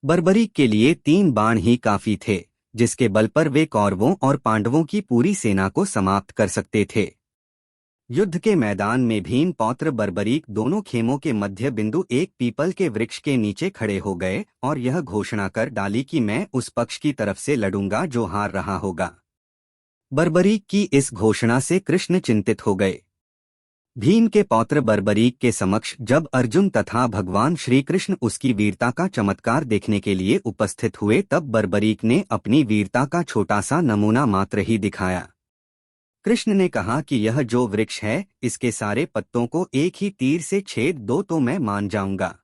बर्बरीक के लिए 3 बाण ही काफी थे, जिसके बल पर वे कौरवों और पांडवों की पूरी सेना को समाप्त कर सकते थे। युद्ध के मैदान में भीम पौत्र बर्बरीक दोनों खेमों के मध्य बिंदु एक पीपल के वृक्ष के नीचे खड़े हो गए और यह घोषणा कर डाली कि मैं उस पक्ष की तरफ से लड़ूंगा जो हार रहा होगा। बर्बरीक की इस घोषणा से कृष्ण चिंतित हो गए। भीम के पौत्र बर्बरीक के समक्ष जब अर्जुन तथा भगवान श्री कृष्ण उसकी वीरता का चमत्कार देखने के लिए उपस्थित हुए, तब बर्बरीक ने अपनी वीरता का छोटा सा नमूना मात्र ही दिखाया। कृष्ण ने कहा कि यह जो वृक्ष है, इसके सारे पत्तों को एक ही तीर से छेद दो तो मैं मान जाऊंगा।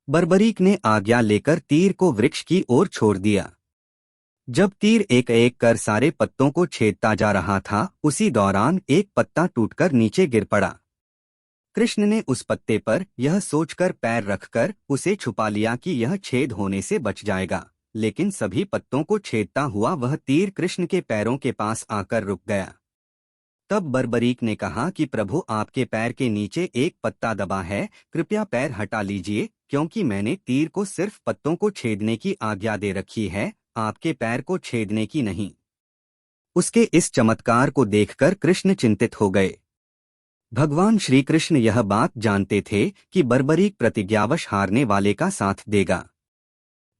बर्बरीक ने आज्ञा लेकर तीर को वृक्ष की ओर छोड़ दिया। जब तीर एक एक कर सारे पत्तों को छेदता जा रहा था, उसी दौरान एक पत्ता टूटकर नीचे गिर पड़ा। कृष्ण ने उस पत्ते पर यह सोचकर पैर रखकर उसे छुपा लिया कि यह छेद होने से बच जाएगा, लेकिन सभी पत्तों को छेदता हुआ वह तीर कृष्ण के पैरों के पास आकर रुक गया। तब बर्बरीक ने कहा कि प्रभु, आपके पैर के नीचे एक पत्ता दबा है, कृपया पैर हटा लीजिए, क्योंकि मैंने तीर को सिर्फ पत्तों को छेदने की आज्ञा दे रखी है, आपके पैर को छेदने की नहीं। उसके इस चमत्कार को देखकर कृष्ण चिंतित हो गए। भगवान श्री कृष्ण यह बात जानते थे कि बर्बरीक प्रतिज्ञावश हारने वाले का साथ देगा।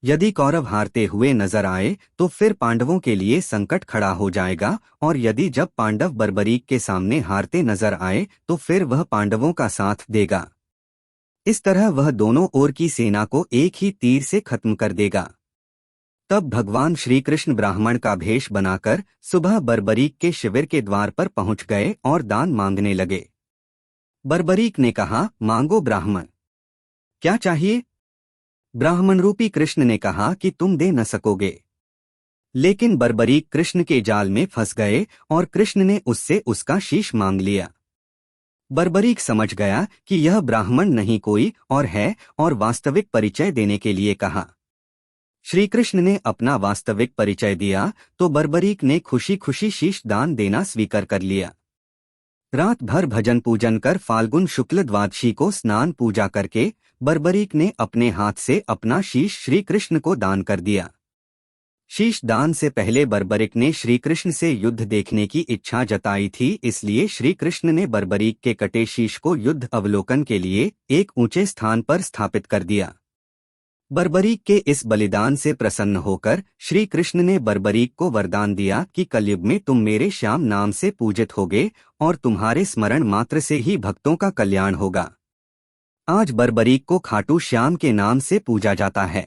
यदि कौरव हारते हुए नजर आए तो फिर पांडवों के लिए संकट खड़ा हो जाएगा, और यदि जब पांडव बर्बरीक के सामने हारते नजर आए तो फिर वह पांडवों का साथ देगा। इस तरह वह दोनों ओर की सेना को एक ही तीर से खत्म कर देगा। तब भगवान श्री कृष्ण ब्राह्मण का भेष बनाकर सुबह बर्बरीक के शिविर के द्वार पर पहुंच गए और दान मांगने लगे। बर्बरीक ने कहा, मांगो ब्राह्मण, क्या चाहिए? ब्राह्मण रूपी कृष्ण ने कहा कि तुम दे न सकोगे। लेकिन बर्बरीक कृष्ण के जाल में फंस गए और कृष्ण ने उससे उसका शीश मांग लिया। बर्बरीक समझ गया कि यह ब्राह्मण नहीं कोई और है और वास्तविक परिचय देने के लिए कहा। श्री कृष्ण ने अपना वास्तविक परिचय दिया तो बर्बरीक ने खुशी खुशी शीश दान देना स्वीकार कर लिया। रात भर भजन पूजन कर फाल्गुन शुक्ल द्वादशी को स्नान पूजा करके बर्बरीक ने अपने हाथ से अपना शीश श्री कृष्ण को दान कर दिया। शीश दान से पहले बर्बरीक ने श्री कृष्ण से युद्ध देखने की इच्छा जताई थी, इसलिए श्री कृष्ण ने बर्बरीक के कटे शीश को युद्ध अवलोकन के लिए एक ऊंचे स्थान पर स्थापित कर दिया। बर्बरीक के इस बलिदान से प्रसन्न होकर श्री कृष्ण ने बर्बरीक को वरदान दिया कि कलयुग में तुम मेरे श्याम नाम से पूजित होगे और तुम्हारे स्मरण मात्र से ही भक्तों का कल्याण होगा। आज बर्बरीक को खाटू श्याम के नाम से पूजा जाता है।